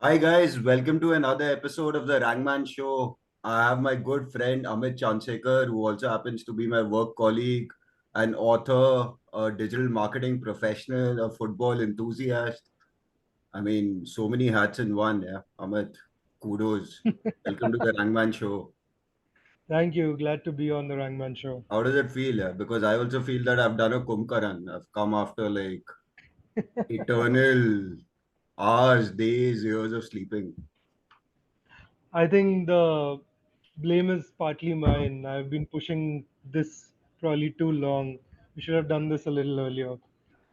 Hi guys, welcome to another episode of the Rangman Show. I have my good friend Amit Chansikar, who also happens to be my work colleague, an author, a digital marketing professional, a football enthusiast. I mean, so many hats in one. Yeah, Amit, kudos. Welcome to the Rangman Show. Thank you. Glad to be on the Rangman Show. How does it feel? Yeah? Because I also feel that I've done a Kumkaran. I've come after like eternal hours, days, years of sleeping. I think the blame is partly mine. I've been pushing this probably too long. We should have done this a little earlier.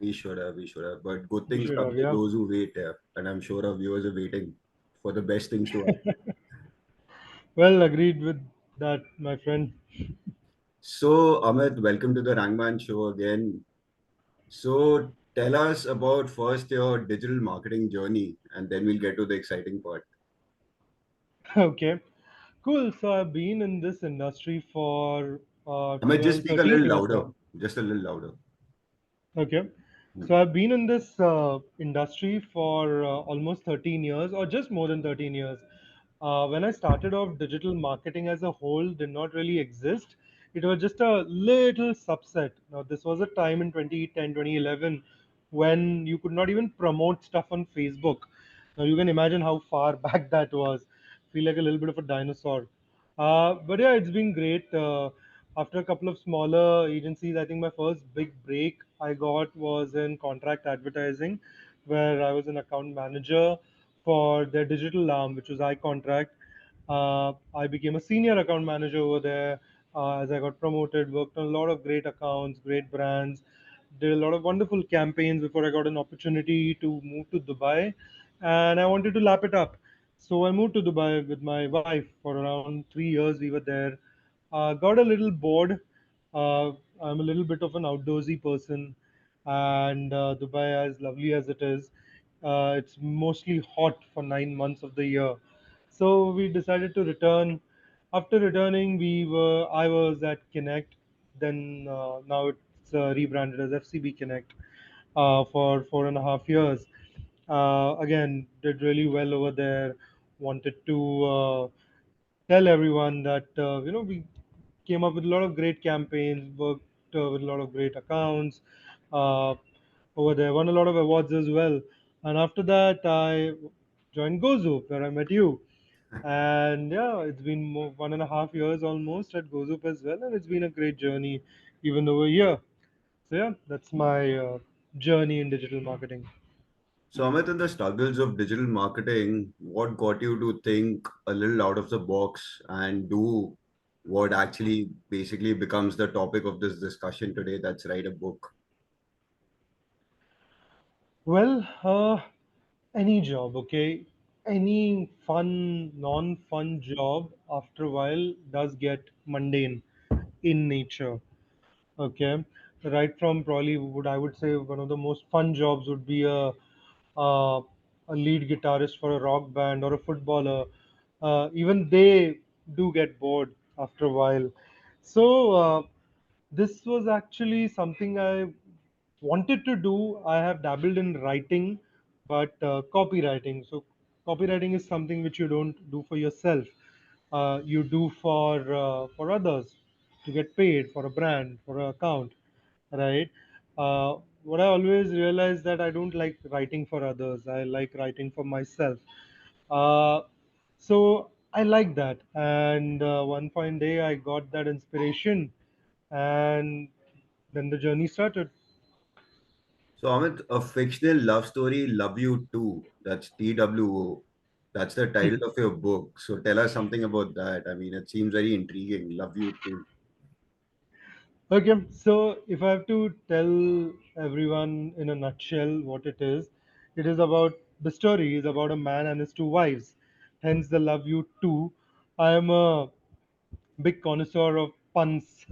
We should have. But good We things should come have, to yeah. those who wait, yeah. And I'm sure our viewers are waiting for the best things to happen. Well, agreed with that, my friend. So, Amit, welcome to the Rangman Show again. So, tell us about first your digital marketing journey, and then we'll get to the exciting part. Okay, cool. So I've been in this industry for Amit, just 12, speak a 13 little years louder. now. Just a little louder. Okay. Hmm. So I've been in this industry for almost 13 years or just more than 13 years. When I started off, digital marketing as a whole did not really exist. It was just a little subset. Now, this was a time in 2010, 2011 when you could not even promote stuff on Facebook. Now, you can imagine how far back that was. Feel like a little bit of a dinosaur. But yeah, it's been great. After a couple of smaller agencies, I think my first big break I got was in contract advertising, where I was an account manager for their digital arm, which was iContract. I became a senior account manager over there as I got promoted, worked on a lot of great accounts, great brands, did a lot of wonderful campaigns before I got an opportunity to move to Dubai. And I wanted to lap it up. So I moved to Dubai with my wife for around 3 years. We were there. Got a little bored. I'm a little bit of an outdoorsy person, and Dubai, as lovely as it is, it's mostly hot for 9 months of the year. So we decided to return. After returning, I was at Connect. Then now it's rebranded as FCB Connect for 4.5 years. Again, did really well over there. Wanted to tell everyone that we came up with a lot of great campaigns, worked with a lot of great accounts uh, over there, won a lot of awards as well. And after that, I joined Gozo, where I met you. And yeah, it's been 1.5 years almost at Gozup as well, and it's been a great journey even over here. So yeah, that's my journey in digital marketing. So, Amit, in the struggles of digital marketing, what got you to think a little out of the box and do what actually basically becomes the topic of this discussion today? That's write a book. Well, any job, okay? Any fun, non fun job after a while does get mundane in nature, okay? Right from probably what I would say one of the most fun jobs would be uh, a lead guitarist for a rock band or a footballer. Even they do get bored after a while. So, this was actually something I wanted to do. I have dabbled in writing, but copywriting. So copywriting is something which you don't do for yourself. You do for others to get paid for a brand, for an account, right? What I always realized that I don't like writing for others. I like writing for myself. Uh, so I like that. And one fine day I got that inspiration, and then the journey started. So, Amit, a fictional love story, Love You Too. That's TWO. That's the title of your book. So, tell us something about that. I mean, it seems very intriguing. Love You Too. Okay, so if I have to tell everyone in a nutshell what it is about The story is about a man and his two wives, hence the Love You Too. I am a big connoisseur of puns.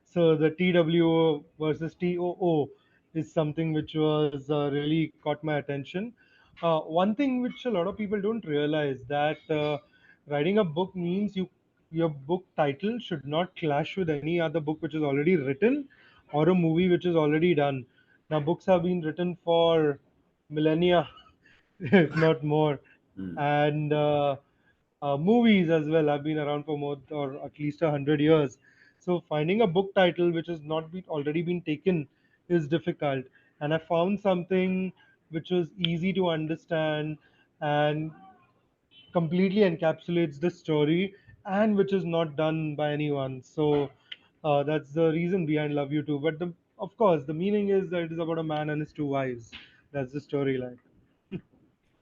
So the TWO versus TOO is something which was really caught my attention. One thing which a lot of people don't realize that writing a book means your book title should not clash with any other book which is already written or a movie which is already done. Now books have been written for millennia, if not more, Hmm. and movies as well have been around for more or at least 100 years. So finding a book title which has not been already been taken is difficult. And I found something which was easy to understand and completely encapsulates the story and which is not done by anyone. So that's the reason behind Love You Too. But of course, the meaning is that it is about a man and his two wives. That's the storyline.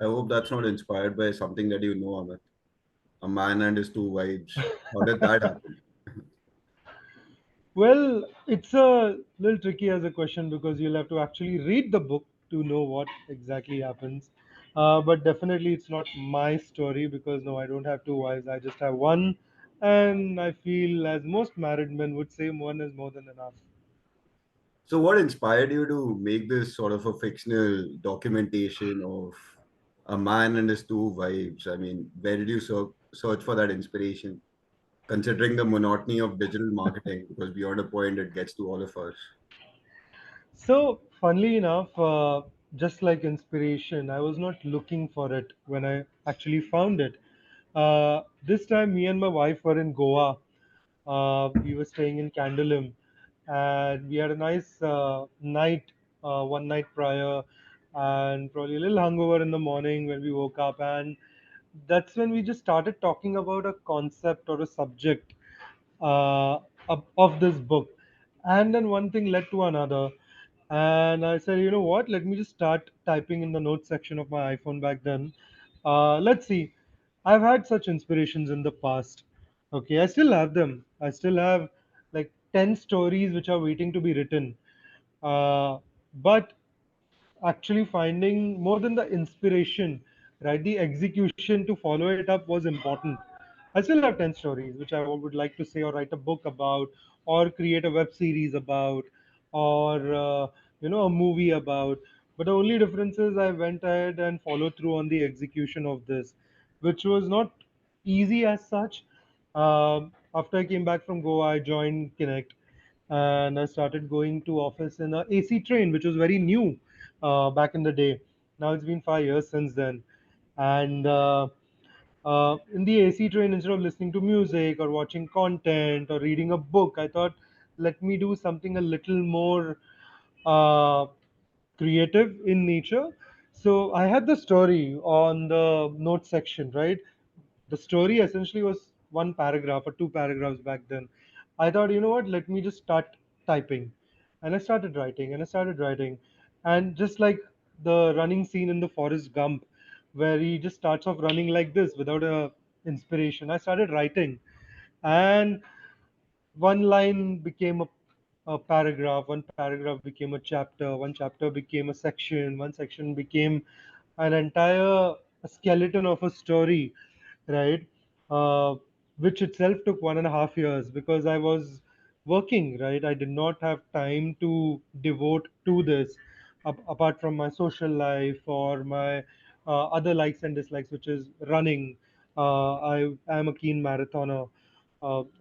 I hope that's not inspired by something that you know, Amit. A man and his two wives. How did that happen? Well, it's a little tricky as a question because you'll have to actually read the book to know what exactly happens. But definitely, it's not my story because no, I don't have two wives. I just have one, and I feel, as most married men would say, one is more than enough. So, what inspired you to make this sort of a fictional documentation of a man and his two wives? I mean, where did you search for that inspiration? Considering the monotony of digital marketing, because beyond a point, it gets to all of us. So, funnily enough, just like inspiration, I was not looking for it when I actually found it. This time, me and my wife were in Goa. We were staying in Candolim, and we had a nice night, one night prior, and probably a little hungover in the morning when we woke up. And that's when we just started talking about a concept or a subject of this book. And then one thing led to another. And I said, you know what? Let me just start typing in the notes section of my iPhone back then. Let's see. I've had such inspirations in the past. Okay, I still have them. I still have like 10 stories which are waiting to be written. But actually finding more than the inspiration, right? The execution to follow it up was important. I still have 10 stories which I would like to say or write a book about or create a web series about or a movie about. But the only difference is I went ahead and followed through on the execution of this, which was not easy as such. After I came back from Goa, I joined Connect and I started going to office in a AC train, which was very new back in the day. Now it's been 5 years since then, and in the AC train, instead of listening to music or watching content or reading a book, I thought, let me do something a little more uh, creative in nature. So I had the story on the notes section, right? The story essentially was one paragraph or two paragraphs back then. I thought, you know what, let me just start typing. And I started writing and I started writing. And just like the running scene in the Forrest Gump, where he just starts off running like this without a inspiration, I started writing. And one line became a paragraph, one paragraph became a chapter, one chapter became a section, one section became an entire skeleton of a story, right? uh, which itself took 1.5 years because I was working, right? I did not have time to devote to this apart from my social life or my other likes and dislikes, which is running. I am a keen marathoner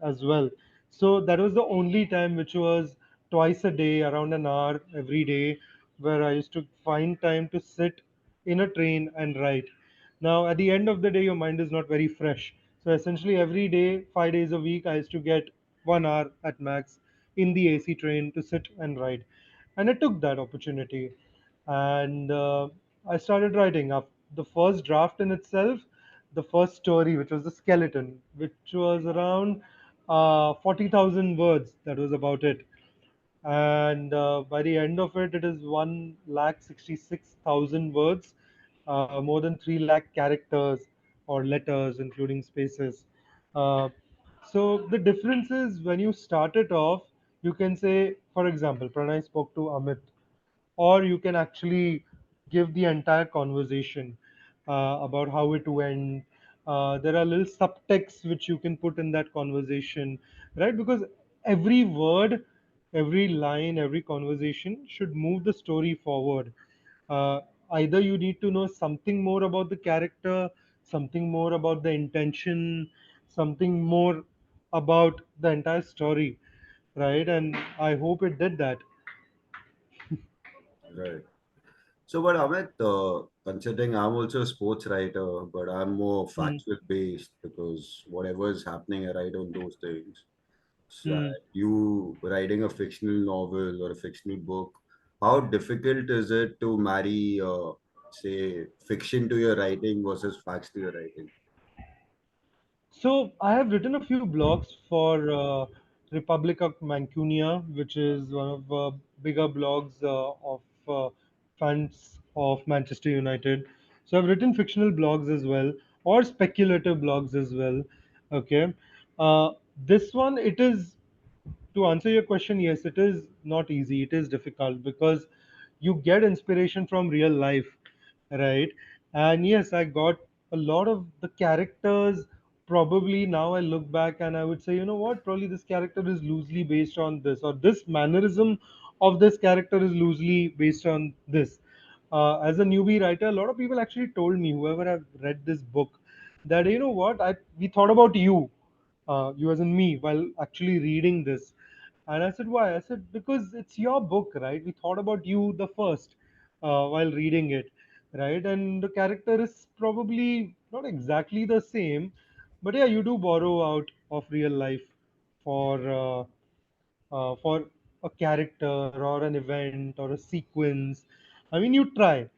as well. So that was the only time, which was twice a day, around an hour every day, where I used to find time to sit in a train and write. Now, at the end of the day, your mind is not very fresh. So essentially, every day, 5 days a week, I used to get 1 hour at max in the AC train to sit and write. And I took that opportunity. And I started writing up the first draft in itself, the first story, which was the skeleton, which was around 40,000 words. That was about it. And by the end of it, it is 1,66,000 words, more than 3 lakh characters or letters, including spaces. Uh, so the difference is when you start it off, you can say, for example, Pranay spoke to Amit, or you can actually give the entire conversation. about how it went. There are little subtexts which you can put in that conversation, right? Because every word, every line, every conversation should move the story forward. uh, Either you need to know something more about the character, something more about the intention, something more about the entire story, right? And I hope it did that. Right. So, but Amit, considering I'm also a sports writer, but I'm more Hmm. factual based because whatever is happening, I write on those things. So, Hmm. you writing a fictional novel or a fictional book, how difficult is it to marry, say, fiction to your writing versus facts to your writing? So I have written a few blogs for Republic of Mancunia, which is one of bigger blogs of fans of Manchester United. So I've written fictional blogs as well, or speculative blogs as well. Okay, uh, this one, it is, to answer your question, yes, it is not easy. It is difficult because you get inspiration from real life, right? And yes, I got a lot of the characters. Probably now I look back and I would say, you know what, probably this character is loosely based on this, or this mannerism of this character is loosely based on this. As a newbie writer, a lot of people actually told me, whoever have read this book, that you know what, I we thought about you, you as in me, while actually reading this. And I said, why? I said, because it's your book, right? We thought about you the first while reading it, right? And the character is probably not exactly the same, but yeah, you do borrow out of real life for for a character or an event or a sequence. I mean, you try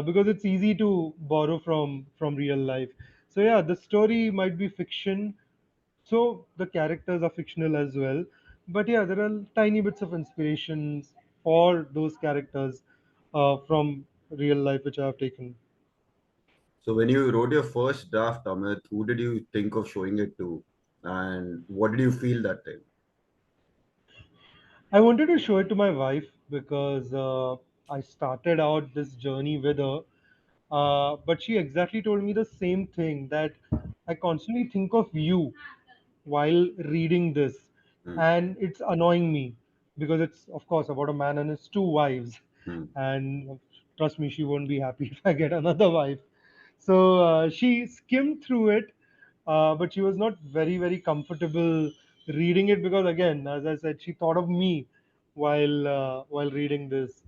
because it's easy to borrow from real life. So yeah, the story might be fiction, so the characters are fictional as well. But yeah, there are tiny bits of inspirations for those characters from real life which I have taken. So, when you wrote your first draft, Amit, who did you think of showing it to, and what did you feel that time? I wanted to show it to my wife because I started out this journey with her. But she exactly told me the same thing, that I constantly think of you while reading this, Hmm. and it's annoying me because it's, of course, about a man and his two wives. Hmm. And trust me, she won't be happy if I get another wife. So she skimmed through it, but she was not very comfortable reading it because, again, as I said, she thought of me while reading this.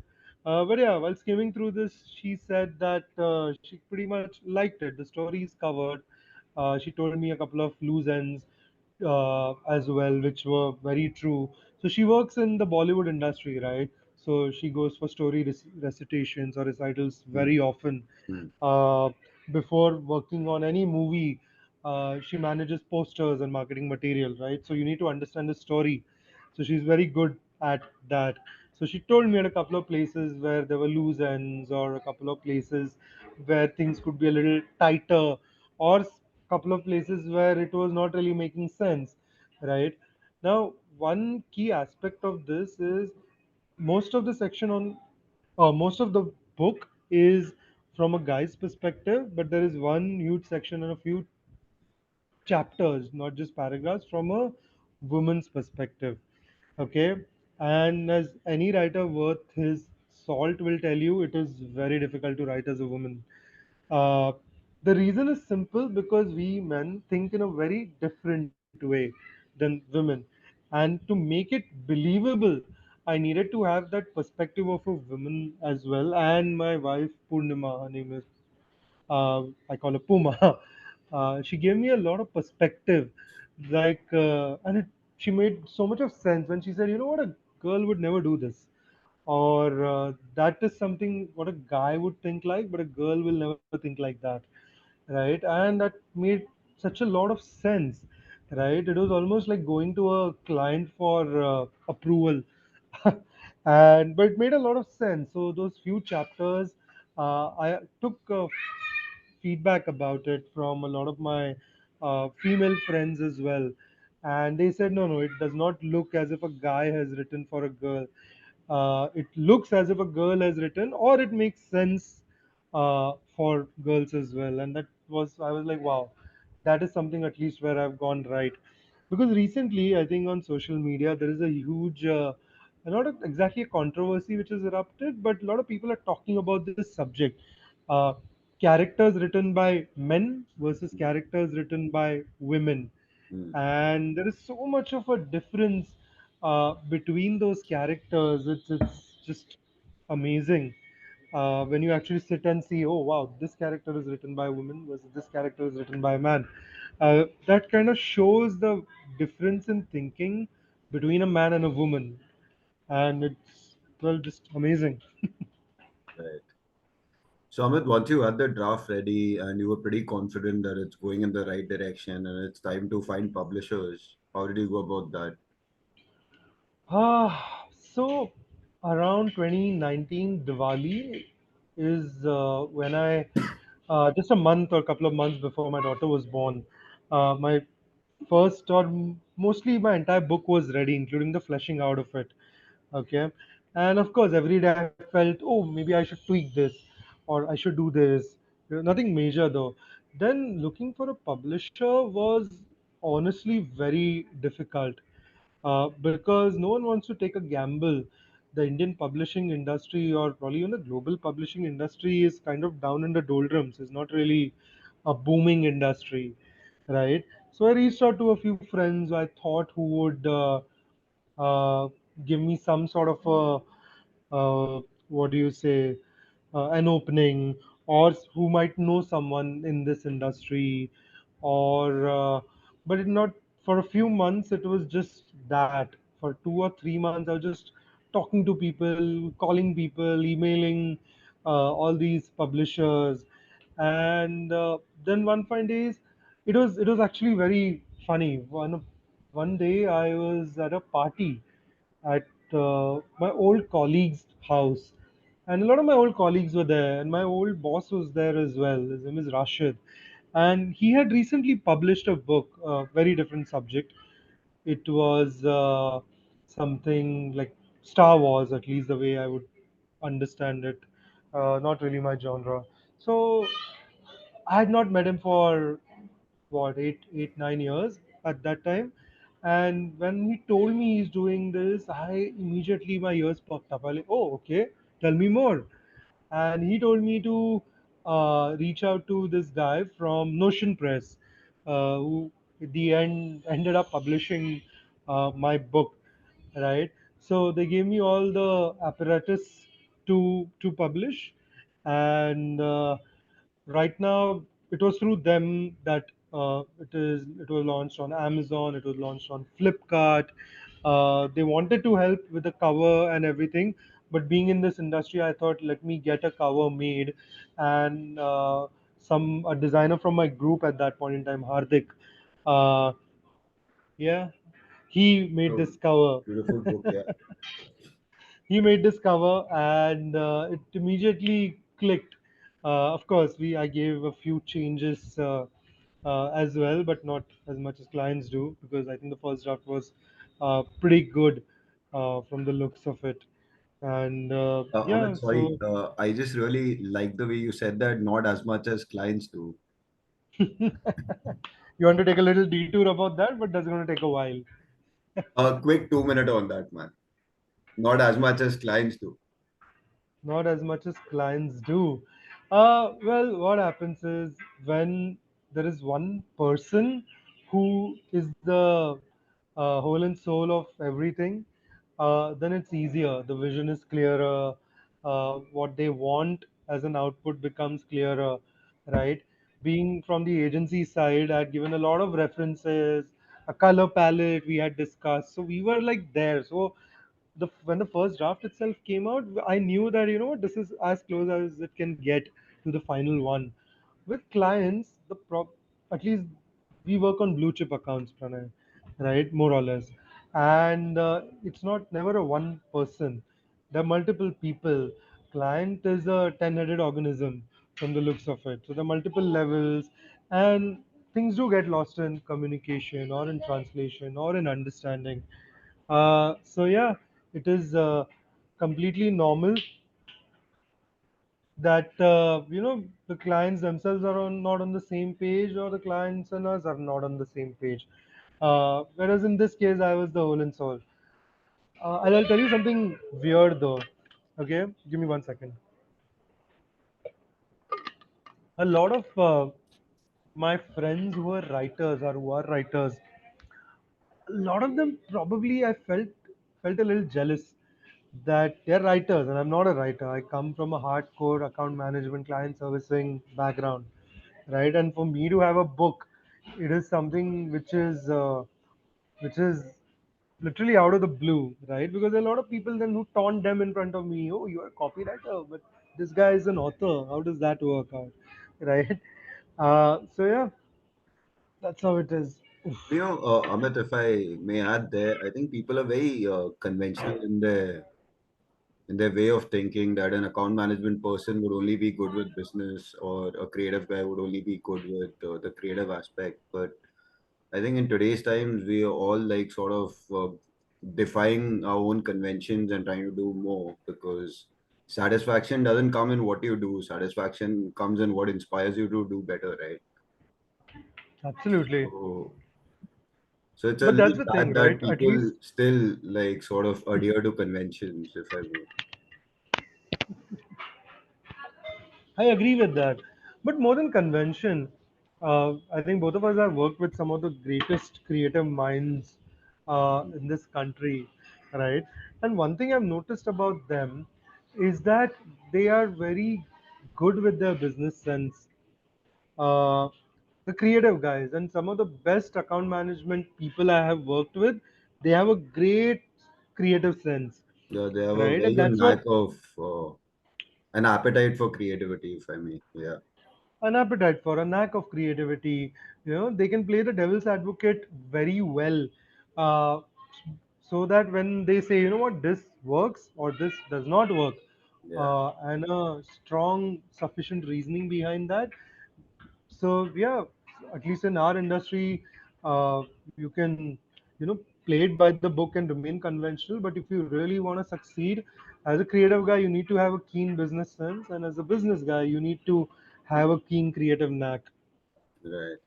But yeah, while skimming through this, she said that she pretty much liked it. The story is covered. She told me a couple of loose ends as well, which were very true. So she works in the Bollywood industry, right? So she goes for story recitations or recitals Hmm. very often. Hmm. Uh, Before working on any movie, she manages posters and marketing material, right? So you need to understand the story. So she's very good at that. So she told me at a couple of places where there were loose ends, or a couple of places where things could be a little tighter, or couple of places where it was not really making sense, right? Now, one key aspect of this is most of the section on most of the book is from a guy's perspective, but there is one huge section and a few chapters, not just paragraphs, from a woman's perspective. Okay, and as any writer worth his salt will tell you, it is very difficult to write as a woman. uh, the reason is simple, because we men think in a very different way than women. And to make it believable, I needed to have that perspective of a woman as well. And my wife, Purnima, her name is, I call her Puma. She gave me a lot of perspective, and she made so much of sense when she said, "You know what, a girl would never do this," or that is something what a guy would think like, but a girl will never think like that, right? And that made such a lot of sense, right? It was almost like going to a client for approval. And but it made a lot of sense. So those few chapters, I took feedback about it from a lot of my female friends as well, and they said, no, it does not look as if a guy has written for a girl. It looks as if a girl has written, or it makes sense for girls as well, and that was I was like, wow, that is something at least where I've gone right. Because recently, I think on social media there is a huge, not exactly a controversy which has erupted, but a lot of people are talking about this subject. Uh, Characters written by men versus characters written by women, Hmm. and there is so much of a difference between those characters. It's just amazing when you actually sit and see, oh wow, this character is written by a woman versus this character is written by a man. That kind of shows the difference in thinking between a man and a woman, and it's well just amazing. Right. So Amit, once you had the draft ready and you were pretty confident that it's going in the right direction and it's time to find publishers, how did you go about that? So around 2019 Diwali is when I just a month or a couple of months before my daughter was born. My first or mostly my entire book was ready, including the fleshing out of it. Okay, and of course, every day I felt, oh, maybe I should tweak this or I should do this. Nothing major though. Then looking for a publisher was honestly very difficult because no one wants to take a gamble. The Indian publishing industry, or probably even the global publishing industry, is kind of down in the doldrums. It's not really a booming industry, right? So I reached out to a few friends I thought who would uh, give me some sort of a, what do you say, an opening, or who might know someone in this industry, or but it not for a few months. It was just that for 2 or 3 months I was just talking to people, calling people, emailing all these publishers, and then one fine days, it was actually very funny. One day I was at a party at my old colleague's house, and a lot of my old colleagues were there, and my old boss was there as well. His name is Rashid, and he had recently published a book, very different subject. It was something like Star Wars, at least the way I would understand it. Not really my genre. So I had not met him for what 9 years at that time, and when he told me he's doing this, I immediately my ears perked up. I like, oh, okay, tell me more. And he told me to reach out to this guy from Notion Press, who at the end ended up publishing my book, right? So they gave me all the apparatus to publish, and right now it was through them that it was launched on Amazon, it was launched on Flipkart. They wanted to help with the cover and everything, but being in this industry, I thought let me get a cover made, and some a designer from my group at that point in time, Hardik, uh, yeah, he made Oh, this cover. beautiful book, yeah. He made this cover, and it immediately clicked. Of course, we I gave a few changes as well, but not as much as clients do, because I think the first draft was pretty good from the looks of it. And Amit, yeah, sorry, so I just really like the way you said that, not as much as clients do. you want to take a little detour about that, but that's going to take a while. A quick 2 minute on that, man. Not as much as clients do. Not as much as clients do. Well, what happens is when there is one person who is the whole and soul of everything, then it's easier. The vision is clearer. What they want as an output becomes clearer, right? Being from the agency side, I had given a lot of references, a color palette we had discussed. So we were like there. So when the first draft itself came out, I knew that this is as close as it can get to the final one. With clients, at least we work on blue chip accounts, Pranay, right? More or less, and it's not never a one person. There are multiple people. Client is a ten-headed organism from the looks of it. So there are multiple levels, and things do get lost in communication or in translation or in understanding. So yeah, it is completely normal that the clients themselves are not on the same page, or the clients and us are not on the same page. Whereas in this case, I was the whole and soul. I'll tell you something weird though. Okay, give me 1 second. A lot of my friends who are writers or who are writers, a lot of them probably I felt a little jealous that they're writers and I'm not a writer. I come from a hardcore account management, client servicing background, right? And for me to have a book, it is something which is literally out of the blue, right? Because there are a lot of people then who taunt them in front of me. Oh, you're a copywriter, but this guy is an author. How does that work out, right? So yeah, that's how it is. Amit, if I may add there, I think people are very conventional in their way of thinking that an account management person would only be good with business or a creative guy would only be good with the creative aspect. But I think in today's times, we are all like sort of defying our own conventions and trying to do more because satisfaction doesn't come in what you do. Satisfaction comes in what inspires you to do better, right? Absolutely. So, so it's a But that's little the bad thing, right? that At people least still like sort of adhere to conventions, if I may. I agree with that. But more than convention, I think both of us have worked with some of the greatest creative minds in this country, right? And one thing I've noticed about them is that they are very good with their business sense. Uh, the creative guys and some of the best account management people I have worked with, they have a great creative sense, Yeah, they have a right? very And good that's knack what of an appetite for creativity, if I may. Yeah, an appetite for a knack of creativity. They can play the devil's advocate very well, uh, so that when they say, you know what, this works or this does not work, yeah. and a strong sufficient reasoning behind that. So yeah, at least in our industry, you can, play it by the book and remain conventional. But if you really want to succeed as a creative guy, you need to have a keen business sense, and as a business guy, you need to have a keen creative knack. Right.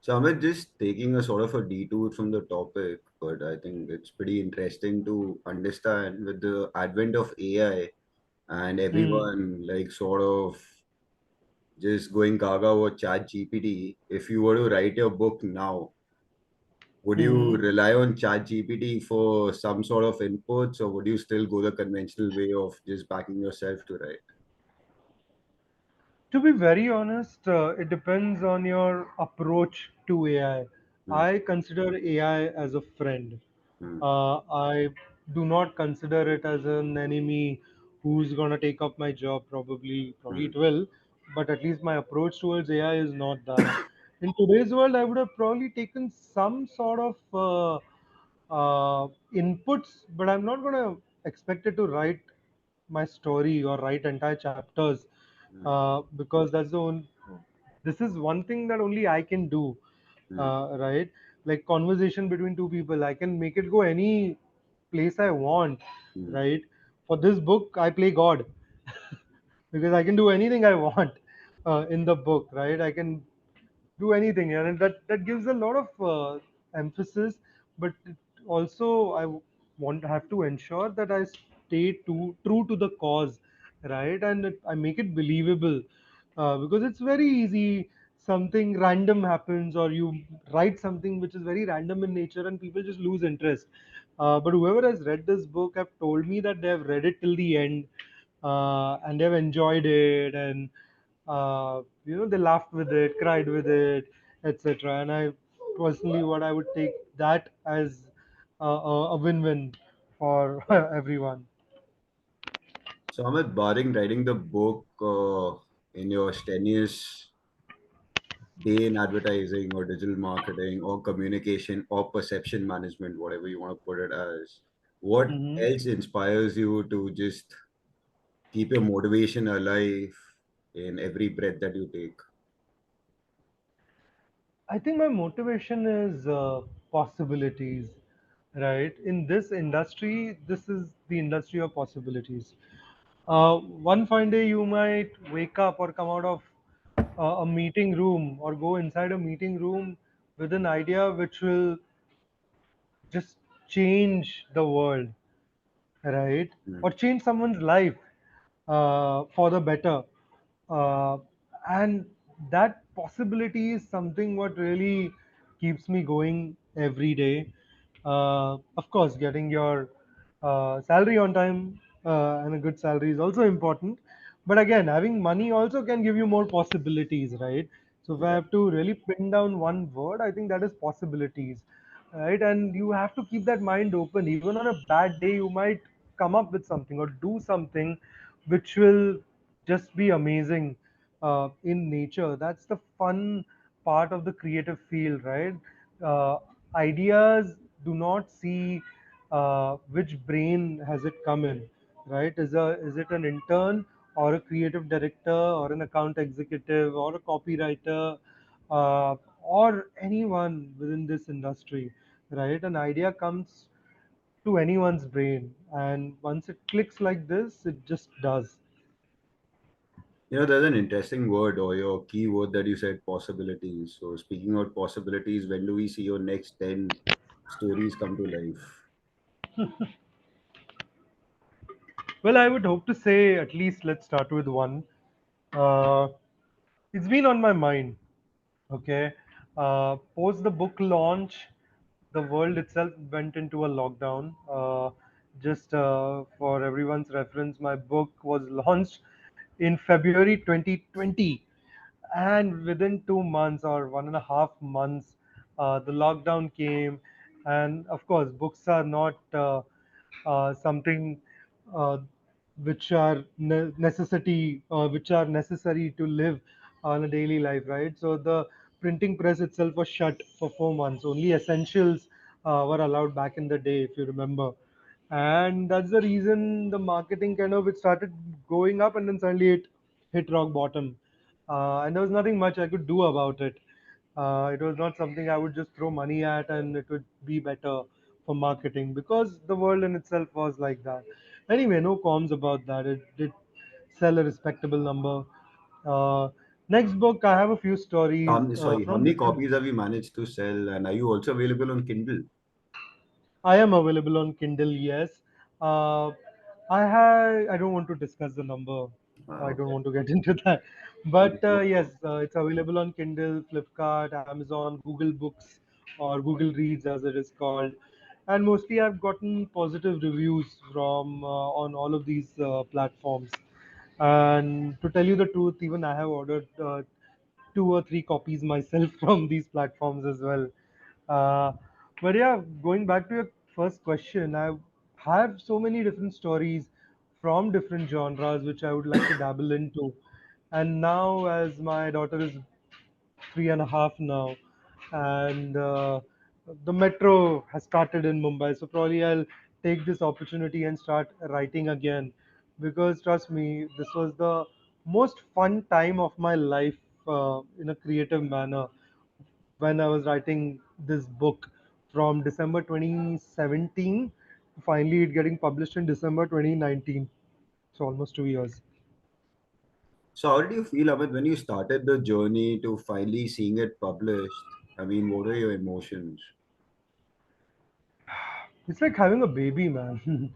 So Amit, just taking a sort of a detour from the topic, but I think it's pretty interesting to understand with the advent of AI and Hmm. everyone like sort of just going gaga with chat GPT. If you were to write your book now, would you Hmm. rely on chat GPT for some sort of inputs or would you still go the conventional way of just backing yourself to write? To be very honest, it depends on your approach to AI. Hmm. I consider AI as a friend. Hmm. I do not consider it as an enemy who's gonna take up my job. Probably Hmm. it will, but at least my approach towards AI is not that. In today's world, I would have probably taken some sort of inputs, but I'm not gonna expect it to write my story or write entire chapters, Hmm. because this is one thing that only I can do, Hmm. right? Like conversation between two people, I can make it go any place I want, Hmm. right? For this book, I play God because I can do anything I want in the book, right? I can do anything, and that gives a lot of emphasis. But it also, want have to ensure that I stay true to the cause, right? And I make it believable, because it's very easy. Something random happens, or you write something which is very random in nature, and people just lose interest. But whoever has read this book have told me that they have read it till the end, and they've enjoyed it, and they laughed with it, cried with it, etc. And I personally, what I would take that as a win-win for everyone. So Amit, barring writing the book in your strenuous day in advertising or digital marketing or communication or perception management, whatever you want to put it as, what Hmm. else inspires you to just keep your motivation alive in every breath that you take? I think my motivation is possibilities, right? In this industry, this is the industry of possibilities. One fine day, you might wake up or come out of a meeting room or go inside a meeting room with an idea which will just change the world, right? Or Mm. change someone's life for the better. Uh, and that possibility is something what really keeps me going every day. Of course, getting your salary on time and a good salary is also important. But again, having money also can give you more possibilities, right? So if I Yeah. have to really pin down one word, I think that is possibilities, right? And you have to keep that mind open. Even on a bad day, you might come up with something or do something which will just be amazing in nature. That's the fun part of the creative field, right? uh, Ideas do not see which brain has it come in, right? Is it an intern or a creative director or an account executive or a copywriter, or anyone within this industry, right? An idea comes to anyone's brain, and once it clicks like this, it just does. There's an interesting word or your key word that you said, possibilities. So, speaking of possibilities, when do we see your next 10 stories come to life? Well, I would hope to say at least let's start with one. Uh, it's been on my mind. Okay. Post the book launch, the world itself went into a lockdown. Just for everyone's reference, my book was launched in February 2020, and within 2 months or 1.5 months, the lockdown came. And of course, books are not something uh, which are necessity, which are necessary to live on a daily life, right? So the printing press itself was shut for 4 months. Only essentials were allowed back in the day, if you remember. And that's the reason the marketing kind of it started going up, and then suddenly it hit rock bottom. And there was nothing much I could do about it. It was not something I would just throw money at and it would be better for marketing, because the world in itself was like that. Anyway, no qualms about that. It did sell a respectable number. Uh, Next book, I have a few stories How from many different. copies have you managed to sell? And are you also available on Kindle? I am available on Kindle, yes. Uh, I don't want to discuss the number. I don't Okay. want to get into that. But Okay, no yes, problem. it's available on Kindle, Flipkart, Amazon, Google Books, or Google Reads as it is called. And mostly I've gotten positive reviews from on all of these platforms. And to tell you the truth, even I have ordered 2 or 3 copies myself from these platforms as well. Uh, but yeah, going back to your first question, I have so many different stories from different genres which I would like to dabble into. And now, as my daughter is 3.5 now, and the metro has started in Mumbai, so probably I'll take this opportunity and start writing again, because trust me, this was the most fun time of my life in a creative manner when I was writing this book from December 2017 to finally it getting published in December 2019. So almost 2 years. So, how did you feel, Amit, when you started the journey to finally seeing it published? I mean, what were your emotions? It's like having a baby, man.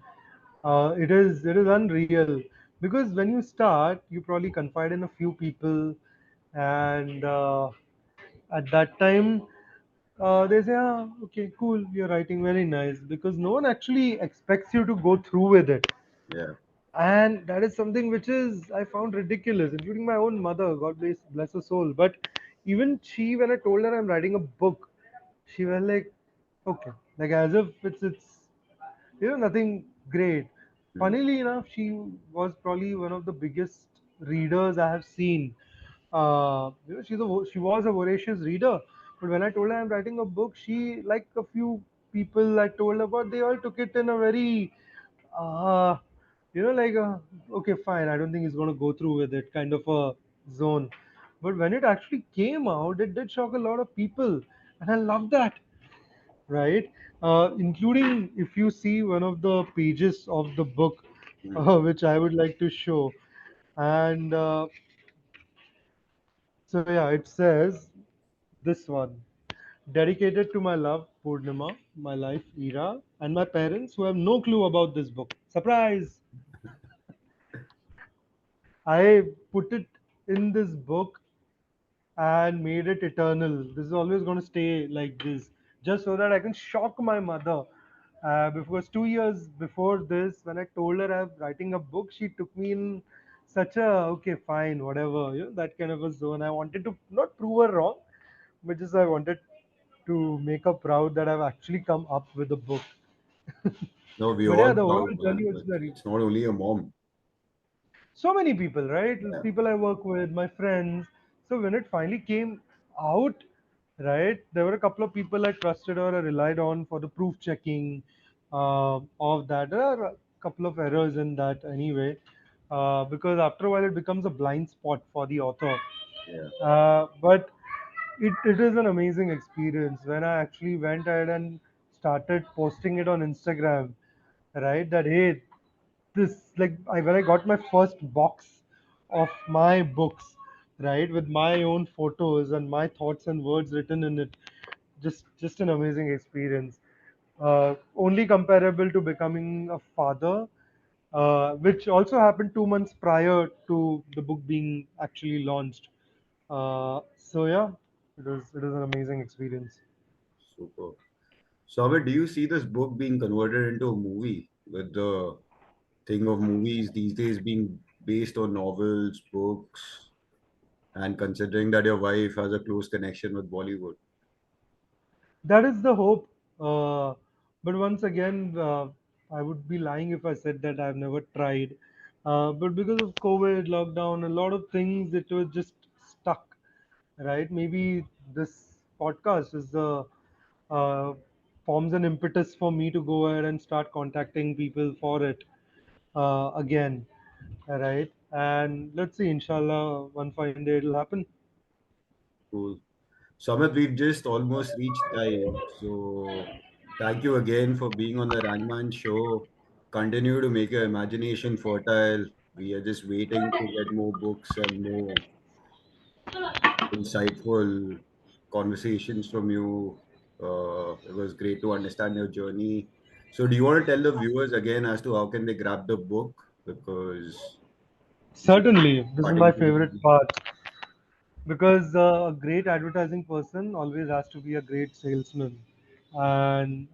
It is unreal, because when you start, you probably confide in a few people, and at that time they say, ah, okay, cool, you're writing very nice, because no one actually expects you to go through with it. Yeah. And that is something which is I found ridiculous, including my own mother. God bless her soul. But even she, when I told her I'm writing a book, she was like, okay, like as if it's nothing great. Hmm. Funnily enough, she was probably one of the biggest readers I have seen. She was a voracious reader, but when I told her I'm writing a book, she, like a few people I told about, they all took it in a very uh, like, okay, fine, I don't think he's going to go through with it kind of a zone. But when it actually came out, it did shock a lot of people. And I love that, right? Including if you see one of the pages of the book, Hmm. which I would like to show. And so, yeah, it says this one, dedicated to my love, Purnima, my life, Ira, and my parents who have no clue about this book. Surprise! I put it in this book and made it eternal. This is always going to stay like this, just so that I can shock my mother. Because 2 years before this, when I told her I'm writing a book, she took me in such a okay, fine, whatever, that kind of a zone. I wanted to not prove her wrong, but just I wanted to make her proud that I've actually come up with a book. No, we But yeah, all the overall proud, journey man. was But very it's not only your mom. so many people, right? Yeah, People I work with, my friends. So when it finally came out, right, there were a couple of people I trusted or I relied on for the proof checking of that. There are a couple of errors in that anyway, because after a while it becomes a blind spot for the author. yeah. But it is an amazing experience when I actually went ahead and started posting it on Instagram, right? That hey, this like when I got my first box of my books, right, with my own photos and my thoughts and words written in it, just an amazing experience. Only comparable to becoming a father, which also happened 2 months prior to the book being actually launched. So yeah, it is an amazing experience. Super. So, Amit, do you see this book being converted into a movie with the thing of movies these days being based on novels, books, and considering that your wife has a close connection with Bollywood? That is the hope. Uh, but once again, I would be lying if I said that I've never tried. But because of COVID, lockdown, a lot of things, it was just stuck, right? Maybe this podcast is the uh, forms an impetus for me to go ahead and start contacting people for it again, right? And let's see, inshallah, one fine day it'll happen. Cool. So, Amit, we've just almost reached time. So, thank you again for being on the Rangman show. Continue to make your imagination fertile. We are just waiting to get more books and more insightful conversations from you. It was great to understand your journey. So, do you want to tell the viewers again as to how can they grab the book? Because Certainly, this is my cutting things. favorite part. Because a great advertising person always has to be a great salesman, and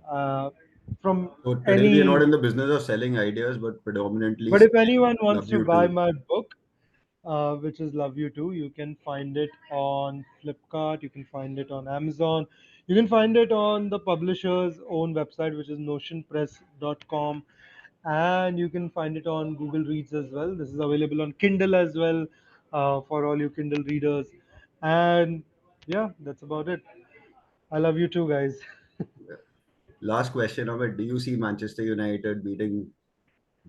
from So today we are not any in the business of selling ideas, but predominantly but if selling anyone wants love to you buy too. my book, which is Love You Too, you can find it on Flipkart, you can find it on Amazon, you can find it on the publisher's own website, which is notionpress.com, and you can find it on Google Reads as well. This is available on Kindle as well, for all you Kindle readers. And yeah, that's about it. I love you too, guys. Yeah. Last question of it. Do you see Manchester United beating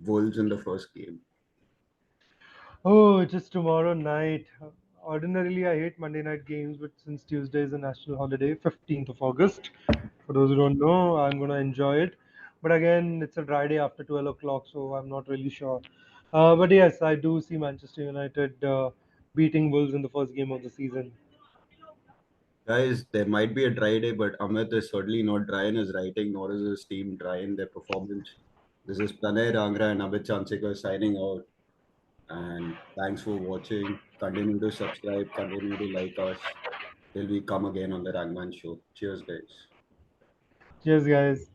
Wolves in the first game? Oh, it is tomorrow night. Ordinarily, I hate Monday night games, but since Tuesday is a national holiday, 15th of August, for those who don't know, I'm going to enjoy it. But again, it's a dry day after 12 o'clock, so I'm not really sure. But yes, I do see Manchester United beating Wolves in the first game of the season. Guys, there might be a dry day, but Amit is certainly not dry in his writing, nor is his team dry in their performance. This is Pranay Rangra and Amit Chansikar signing out. And thanks for watching. Continue to subscribe, continue to like us till we come again on the Rangman show. Cheers, guys. Cheers, guys.